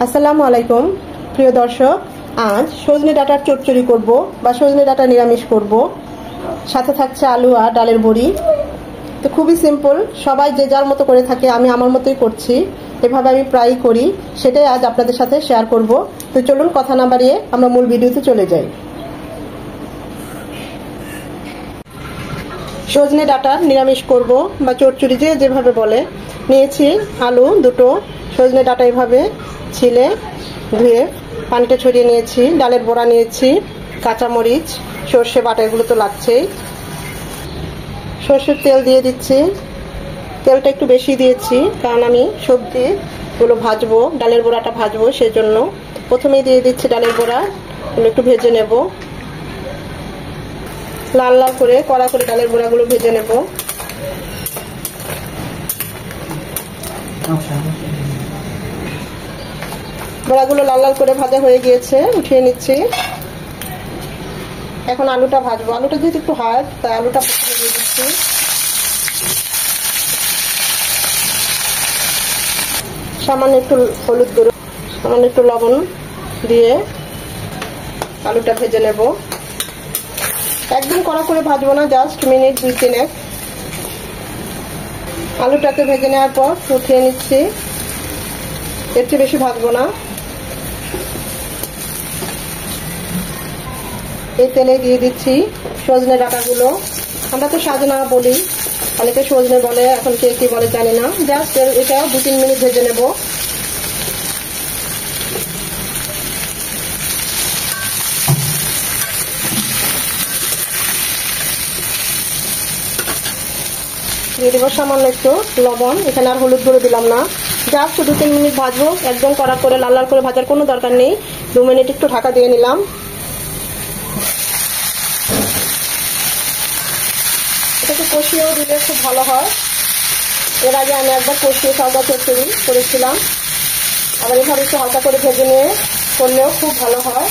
আসসালামু আলাইকুম প্রিয় দর্শক, আজ সজনে ডাঁটার চচ্চড়ি করব বা সজনে ডাঁটা নিরামিষ করব। সাথে থাকছে আলু আর ডালের বড়ি। তো খুবই সিম্পল, সবাই যে যার মতো করে থাকে, আমি আমার মতোই করছি। এভাবে আমি প্রায়ই করি, সেটাই আজ আপনাদের সাথে শেয়ার করব। তো চলুন কথা না বাড়িয়ে আমরা মূল ভিডিওতে চলে যাই। সজনে ডাঁটার নিরামিষ করব বা চচ্চড়ি যে যেভাবে বলে। নিয়েছি আলু দুটো, সজনে ডাঁটা এভাবে ছিলে ধুয়ে পানিটা ছড়িয়ে নিয়েছি, ডালের বড়া নিয়েছি, কাঁচামরিচ, সর্ষে বাটা, এগুলো তো লাগছেই। সর্ষের তেল দিয়ে দিচ্ছি, তেলটা একটু বেশি দিয়েছি কারণ আমি সবজিগুলো ভাজবো, ডালের বড়াটা ভাজবো, সেই জন্য প্রথমেই দিয়ে দিচ্ছি ডালের বড়া। এগুলো একটু ভেজে নেব, লাল লাল করে কড়া করে ডালের বড়াগুলো ভেজে নেব। বড়াগুলো লাল লাল করে ভাজা হয়ে গিয়েছে, উঠিয়ে নিচ্ছি। এখন আলুটা ভাজবো। আলুটা যেহেতু একটু হার্ড, তাই আলুটা প্রথমে দিয়ে দিচ্ছি। সামান্য একটু হলুদ গুঁড়ো, সামান্য একটু লবণ দিয়ে আলুটা ভেজে নেব। একদম কড়া করে ভাজবো না, জাস্ট মিনিট 2-3 আলুটাকে ভেজে নেওয়ার পর উঠিয়ে নিচ্ছি। এর চেয়ে বেশি ভাজবো না। এই তেলে দিয়ে দিচ্ছি সজনে ডাঁটাগুলো। আমরা তো সাজনা বলি, অনেকে সজনে বলে, এখন কে কি বলে জানি না। জাস্ট এটা 2-3 মিনিট ভেজে নেব। দিয়ে দেবো সামান্য একটু লবণ, এখানে আর হলুদ গুঁড়ো দিলাম না। জাস্ট 2-3 মিনিট ভাজবো, একদম কড়া করে লাল লাল করে ভাজার কোনো দরকার নেই। 2 মিনিট একটু ঢাকা দিয়ে নিলাম। এটাকে কষিয়েও দিলে খুব ভালো হয়। এর আগে আমি একবার কষিয়ে সাদা চচ্চড়ি করেছিলাম, আবার এভাবে একটু হালকা করে ভেজে নিয়ে করলেও খুব ভালো হয়।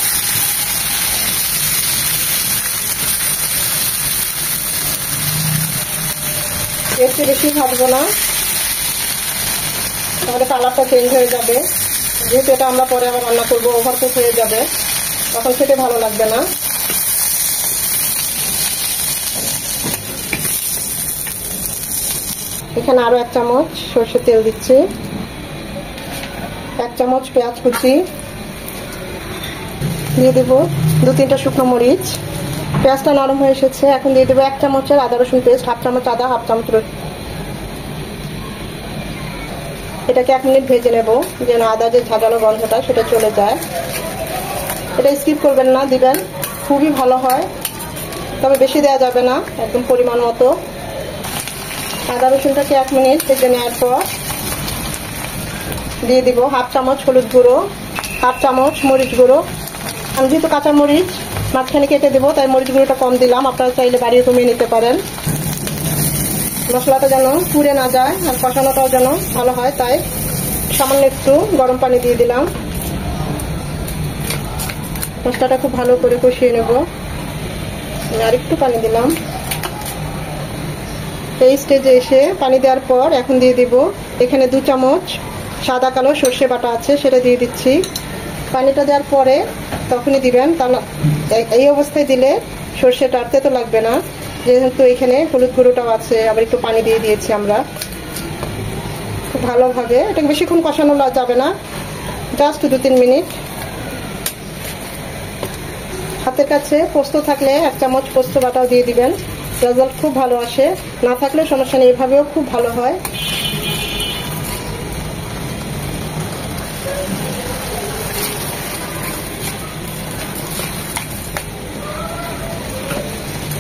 এর চেয়ে বেশি ভাজবো না, তাহলে কালারটা চেঞ্জ হয়ে যাবে। যেহেতু এটা আমরা পরে আবার রান্না করবো, ওভারকুক হয়ে যাবে, তখন খেতে ভালো লাগবে না। এখানে আরো 1 চামচ সরষের তেল দিচ্ছি, 1 চামচ পেঁয়াজ কুচি দিয়ে দেবো, 2-3টা শুকনো মরিচ। পেঁয়াজটা নরম হয়ে এসেছে, এখন দিয়ে দেবো 1 চামচের আদা রসুন পেস্ট, 1/2 চামচ আদা, 1/2 চামচ রসুন। এটাকে 1 মিনিট ভেজে নেব, যেন আদা যে ঝাঁঝালো গন্ধটা সেটা চলে যায়। এটা স্কিপ করবেন না, দিবেন, খুবই ভালো হয়। তবে বেশি দেওয়া যাবে না, একদম পরিমাণ মতো। আদা রসুনটাকে 1 মিনিট ভেজে নেওয়ার পর দিয়ে দিব 1/2 চামচ হলুদ গুঁড়ো, 1/2 চামচ মরিচ গুঁড়ো। আমি যেহেতু কাঁচা মরিচ মাঝখানে কেটে দেবো, তাই মরিচ গুঁড়োটা কম দিলাম, আপনারা চাইলে বাড়িয়ে কমিয়ে নিতে পারেন। মশলাটা যেন পুড়ে না যায় আর কষানোটাও যেন ভালো হয়, তাই সামান্য একটু গরম পানি দিয়ে দিলাম। মশলাটা খুব ভালো করে কষিয়ে নেব। আর একটু পানি দিলাম। এই স্টেজে এসে পানি দেওয়ার পর এখন দিয়ে দিব এখানে 2 চামচ সাদা কালো সর্ষে বাটা আছে, সেটা দিয়ে দিচ্ছি। পানিটা দেওয়ার পরে তখনই দিবেন, কারণ এই অবস্থায় দিলে সর্ষেটা আটতে তো লাগবে না, যেহেতু এখানে হলুদ গুঁড়োটাও আছে, আবার একটু পানি দিয়ে দিয়েছি আমরা। খুব ভালোভাবে এটাকে বেশিক্ষণ কষানো যাবে না, জাস্ট 2-3 মিনিট। হাতের কাছে পোস্ত থাকলে 1 চামচ পোস্ত বাটাও দিয়ে দিবেন, রেজাল্ট খুব ভালো আসে। না থাকলে সমস্যা নেই, এভাবেও খুব ভালো হয়।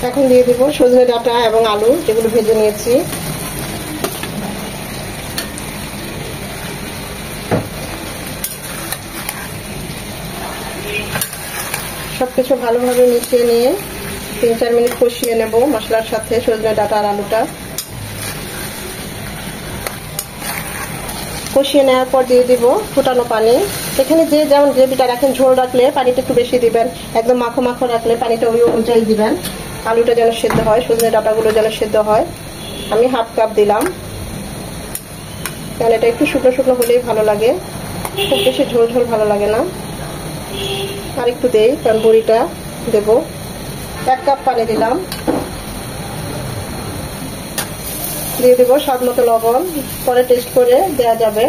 এখন দিয়ে দিব সজনে ডাঁটা এবং আলু, যেগুলো ভেজে নিয়েছি। সবকিছু ভালোভাবে মিশিয়ে নিয়ে 3-4 মিনিট কষিয়ে নেব মশলার সাথে সজনে ডাঁটা আর আলুটা। কষিয়ে নেওয়ার পর দিয়ে দিব ফুটানো পানি। এখানে যে যেমন গ্রেভিটা রাখেন, ঝোল রাখলে পানিটা একটু বেশি দিবেন, একদম মাখো মাখো রাখলে পানিটা ওই অনুযায়ী দিবেন। আলুটা যেন সেদ্ধ হয়, সজনে ডাঁটাগুলো যেন সেদ্ধ হয়। আমি 1/2 কাপ দিলাম, কারণ এটা একটু শুকনো শুকনো হলেই ভালো লাগে। খুব বেশি ঝোল ঝোল ভালো লাগে না। আর একটু দেই, কারণ বড়িটা দেব। 1 কাপ পানি দিলাম, দিয়ে দেবো স্বাদ মতো লবণ, পরে টেস্ট করে দেওয়া যাবে।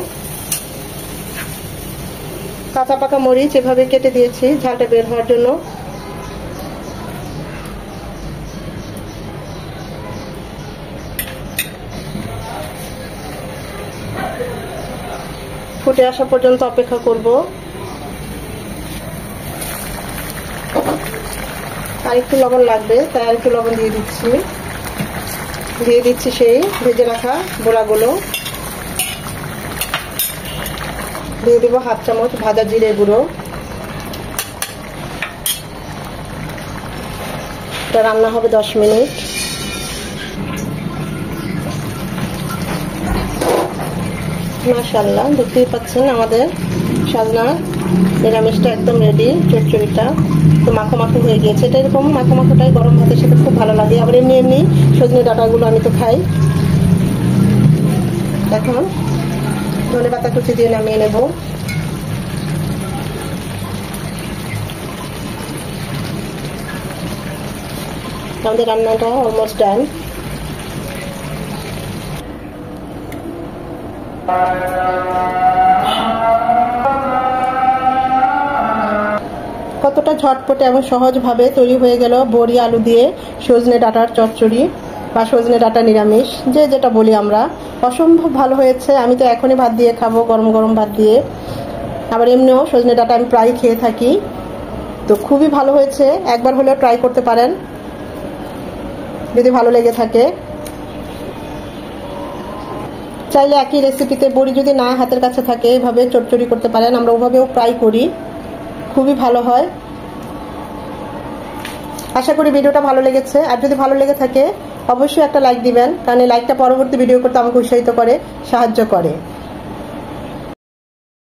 কাঁচা পাকা মরিচ এভাবে কেটে দিয়েছি ঝালটা বের হওয়ার জন্য। ফুটে আসা পর্যন্ত অপেক্ষা করব। আর একটু লবণ লাগবে, তাই আর একটু লবণ দিয়ে দিচ্ছি। দিয়ে দিচ্ছি সেই ভেজে রাখা বড়াগুলো। দিয়ে দেবো 1/2 চামচ ভাজা জিরে গুঁড়ো। এটা রান্না হবে 10 মিনিট। মাশাআল্লাহ, দেখতেই পাচ্ছেন আমাদের সাজনা নিরামিষটা একদম রেডি। চচ্চড়িটা তো মাখো মাখো হয়ে গিয়েছে। এটা এরকম মাখো মাখোটাই গরম ভাতের সাথে খুব ভালো লাগে। আবার এমনি এমনি সজনে ডাঁটাগুলো আমি তো খাই। এখন ধনে পাতা কুচি দিয়ে নামিয়ে নেব। আমাদের রান্নাটা অলমোস্ট ডান। কতটা ঝটপটে এবং সহজভাবে তৈরি হয়ে গেল বড়ি আলু দিয়ে সজনে ডাঁটার চচ্চড়ি বা সজনে ডাঁটা নিরামিষ, যে যেটা বলি আমরা। অসম্ভব ভালো হয়েছে। আমি তো এখনই ভাত দিয়ে খাবো, গরম গরম ভাত দিয়ে। আবার এমনিও সজনে ডাঁটা আমি প্রায় খেয়ে থাকি, তো খুবই ভালো হয়েছে। একবার হলেও ট্রাই করতে পারেন যদি ভালো লেগে থাকে। চাইলে একই রেসিপিতে বড়ি যদি না হাতের কাছে থাকে এভাবে চচ্চড়ি করতে পারেন। আমরা ওভাবেও ফ্রাই করি, খুবই ভালো হয়। আশা করি ভিডিওটা ভালো লেগেছে। আর যদি ভালো লেগে থাকে অবশ্যই একটা লাইক দিবেন, কারণ এই লাইকটা পরবর্তী ভিডিও করতে আমাকে উৎসাহিত করে, সাহায্য করে।